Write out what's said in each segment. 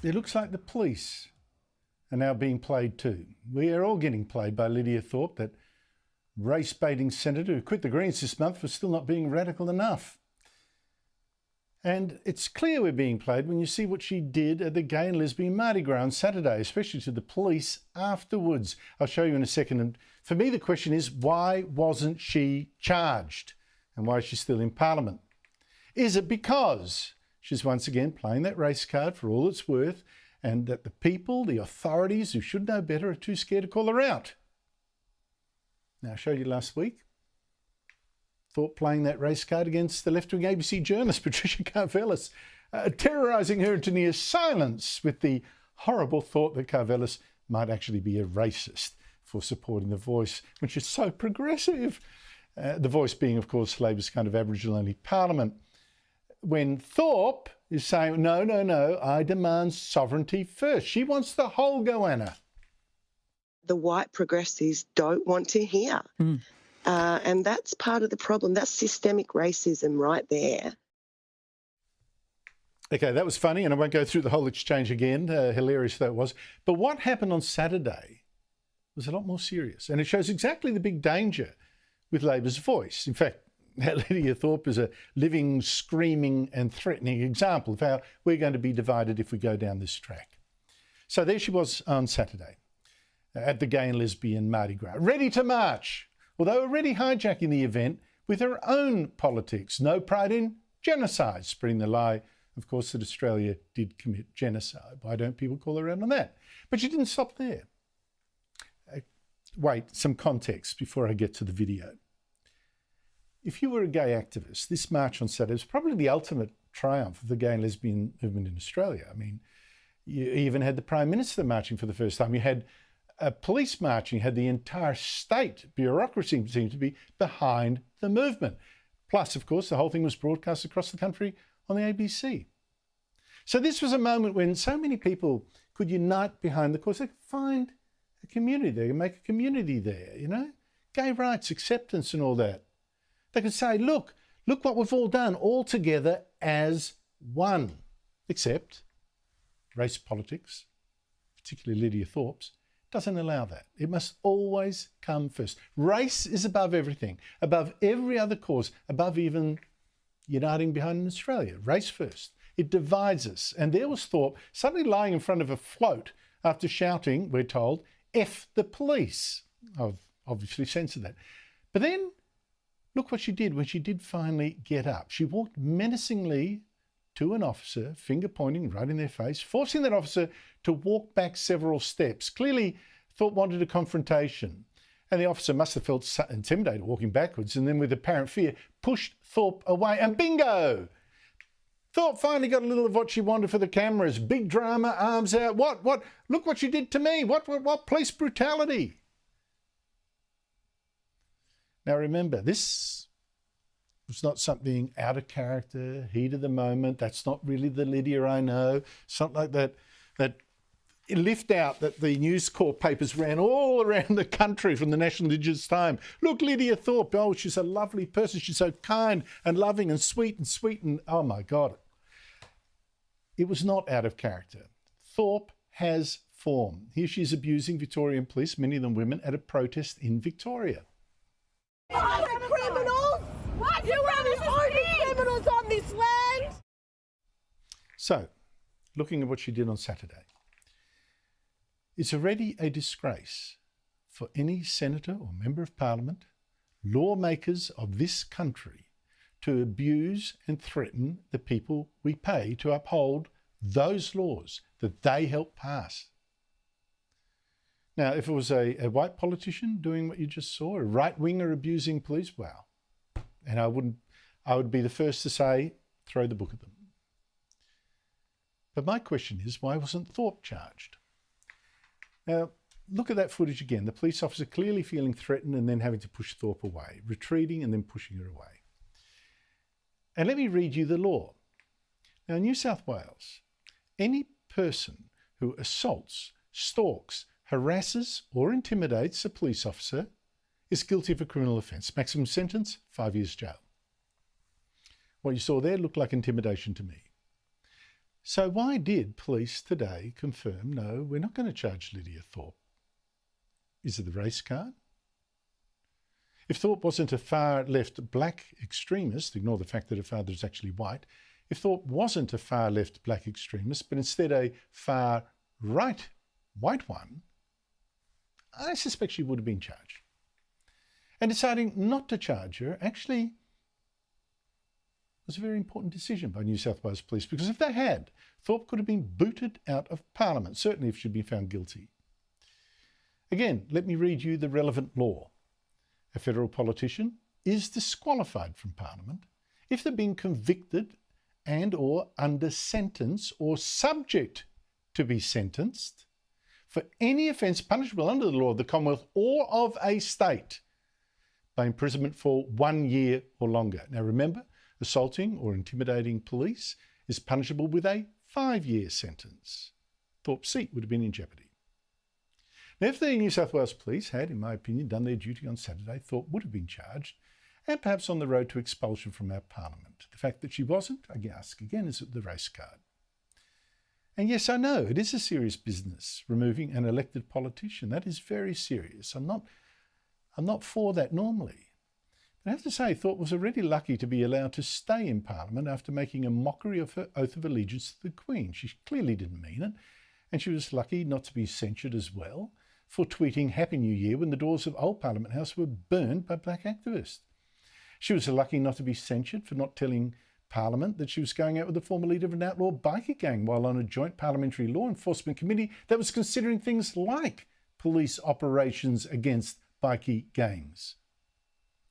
it looks like the police are now being played too. We are all getting played by Lidia Thorpe, that race-baiting senator who quit the Greens this month for still not being radical enough. And it's clear we're being played when you see what she did at the gay and lesbian Mardi Gras on Saturday, especially to the police afterwards. I'll show you in a second. And for me, the question is, why wasn't she charged? And why is she still in Parliament? Is it because she's once again playing that race card for all it's worth, and that the people, the authorities who should know better, are too scared to call her out? Now, I showed you last week Thorpe playing that race card against the left-wing ABC journalist Patricia Karvelas, terrorising her into near silence with the horrible thought that Karvelas might actually be a racist for supporting The Voice when she's so progressive. The Voice being, of course, Labor's kind of Aboriginal-only parliament. When Thorpe is saying, no, no, no, I demand sovereignty first. She wants the whole goanna. The white progressives don't want to hear. And that's part of the problem. That's systemic racism right there. Okay, that was funny, and I won't go through the whole exchange again, hilarious though it was. But what happened on Saturday was a lot more serious, and it shows exactly the big danger with Labor's Voice. In fact, Lidia Thorpe is a living, screaming and threatening example of how we're going to be divided if we go down this track. So there she was on Saturday at the gay and lesbian Mardi Gras, ready to march, although already hijacking the event with her own politics. No pride in genocide, spreading the lie, of course, that Australia did commit genocide. Why don't people call her out on that? But she didn't stop there. Wait, some context before I get to the video. If you were a gay activist, this march on Saturday was probably the ultimate triumph of the gay and lesbian movement in Australia. I mean, you even had the Prime Minister marching for the first time. You had police marching, had the entire state bureaucracy seemed to be behind the movement. Plus, of course, the whole thing was broadcast across the country on the ABC. So this was a moment when so many people could unite behind the cause. They could find a community there, make a community there, you know, gay rights, acceptance and all that. They could say, look what we've all done, all together as one. Except race politics, particularly Lidia Thorpe's, doesn't allow that. It must always come first. Race is above everything, above every other cause, above even uniting behind Australia. Race first. It divides us. And there was Thorpe suddenly lying in front of a float after shouting, we're told, F the police. I've obviously censored that. But then look what she did when she did finally get up. She walked menacingly to an officer, finger pointing right in their face, forcing that officer to walk back several steps. Clearly, Thorpe wanted a confrontation. And the officer must have felt intimidated walking backwards, and then with apparent fear, pushed Thorpe away. And bingo! Thorpe finally got a little of what she wanted for the cameras. Big drama, arms out. What? Look what she did to me. What police brutality? Now remember, this was not something out of character, heat of the moment. That's not really the Lidia I know. Something like that lift out that the News Corp papers ran all around the country from the National Indigenous Time. Look, Lidia Thorpe, oh, she's a lovely person. She's so kind and loving and sweet and oh my God. It was not out of character. Thorpe has form. Here she is abusing Victorian police, many of them women, at a protest in Victoria. Criminals! What? You are the only criminals on this land! So, looking at what she did on Saturday, it's already a disgrace for any senator or member of parliament, lawmakers of this country, to abuse and threaten the people we pay to uphold those laws that they help pass. Now, if it was a white politician doing what you just saw, a right-winger abusing police, well, and I would be the first to say, throw the book at them. But my question is, why wasn't Thorpe charged? Now, look at that footage again. The police officer clearly feeling threatened and then having to push Thorpe away, retreating and then pushing her away. And let me read you the law. Now, in New South Wales, any person who assaults, stalks, harasses or intimidates a police officer is guilty of a criminal offence. Maximum sentence, 5 years jail. What you saw there looked like intimidation to me. So why did police today confirm, no, we're not going to charge Lidia Thorpe? Is it the race card? If Thorpe wasn't a far-left black extremist, ignore the fact that her father is actually white, if Thorpe wasn't a far-left black extremist, but instead a far-right white one, I suspect she would have been charged. And deciding not to charge her actually was a very important decision by New South Wales Police, because if they had, Thorpe could have been booted out of Parliament, certainly if she'd been found guilty. Again, let me read you the relevant law. A federal politician is disqualified from Parliament if they're being convicted and or under sentence or subject to be sentenced for any offence punishable under the law of the Commonwealth or of a state by imprisonment for 1 year or longer. Now remember, assaulting or intimidating police is punishable with a 5-year sentence. Thorpe's seat would have been in jeopardy. Now, if the New South Wales Police had, in my opinion, done their duty on Saturday, Thorpe would have been charged and perhaps on the road to expulsion from our Parliament. The fact that she wasn't, I ask again, is the race card. And yes, I know, it is a serious business, removing an elected politician. That is very serious. I'm not for that normally. But I have to say, Thorpe was already lucky to be allowed to stay in Parliament after making a mockery of her oath of allegiance to the Queen. She clearly didn't mean it, and she was lucky not to be censured as well for tweeting Happy New Year when the doors of Old Parliament House were burned by black activists. She was lucky not to be censured for not telling Parliament that she was going out with the former leader of an outlaw biker gang while on a joint parliamentary law enforcement committee that was considering things like police operations against bikie gangs.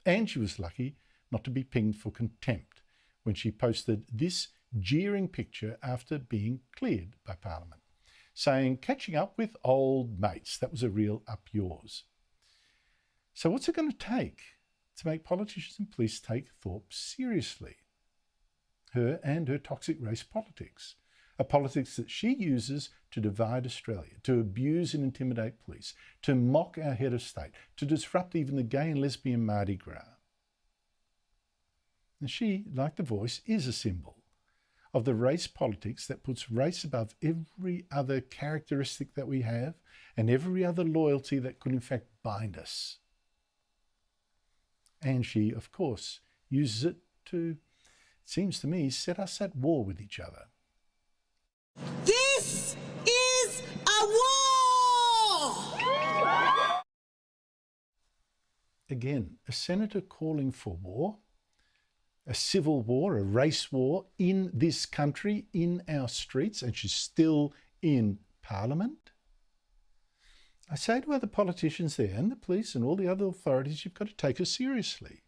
And she was lucky not to be pinged for contempt when she posted this jeering picture after being cleared by Parliament, saying, catching up with old mates. That was a real up yours. So what's it going to take to make politicians and police take Thorpe seriously? Her and her toxic race politics, a politics that she uses to divide Australia, to abuse and intimidate police, to mock our head of state, to disrupt even the gay and lesbian Mardi Gras. And she, like The Voice, is a symbol of the race politics that puts race above every other characteristic that we have and every other loyalty that could in fact bind us. And she, of course, uses it to, it seems to me, set us at war with each other. This is a war! Again, a senator calling for war, a civil war, a race war in this country, in our streets, and she's still in Parliament. I say to other politicians there and the police and all the other authorities, you've got to take her seriously.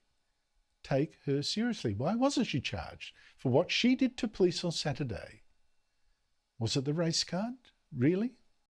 Take her seriously. Why wasn't she charged for what she did to police on Saturday? Was it the race card? Really?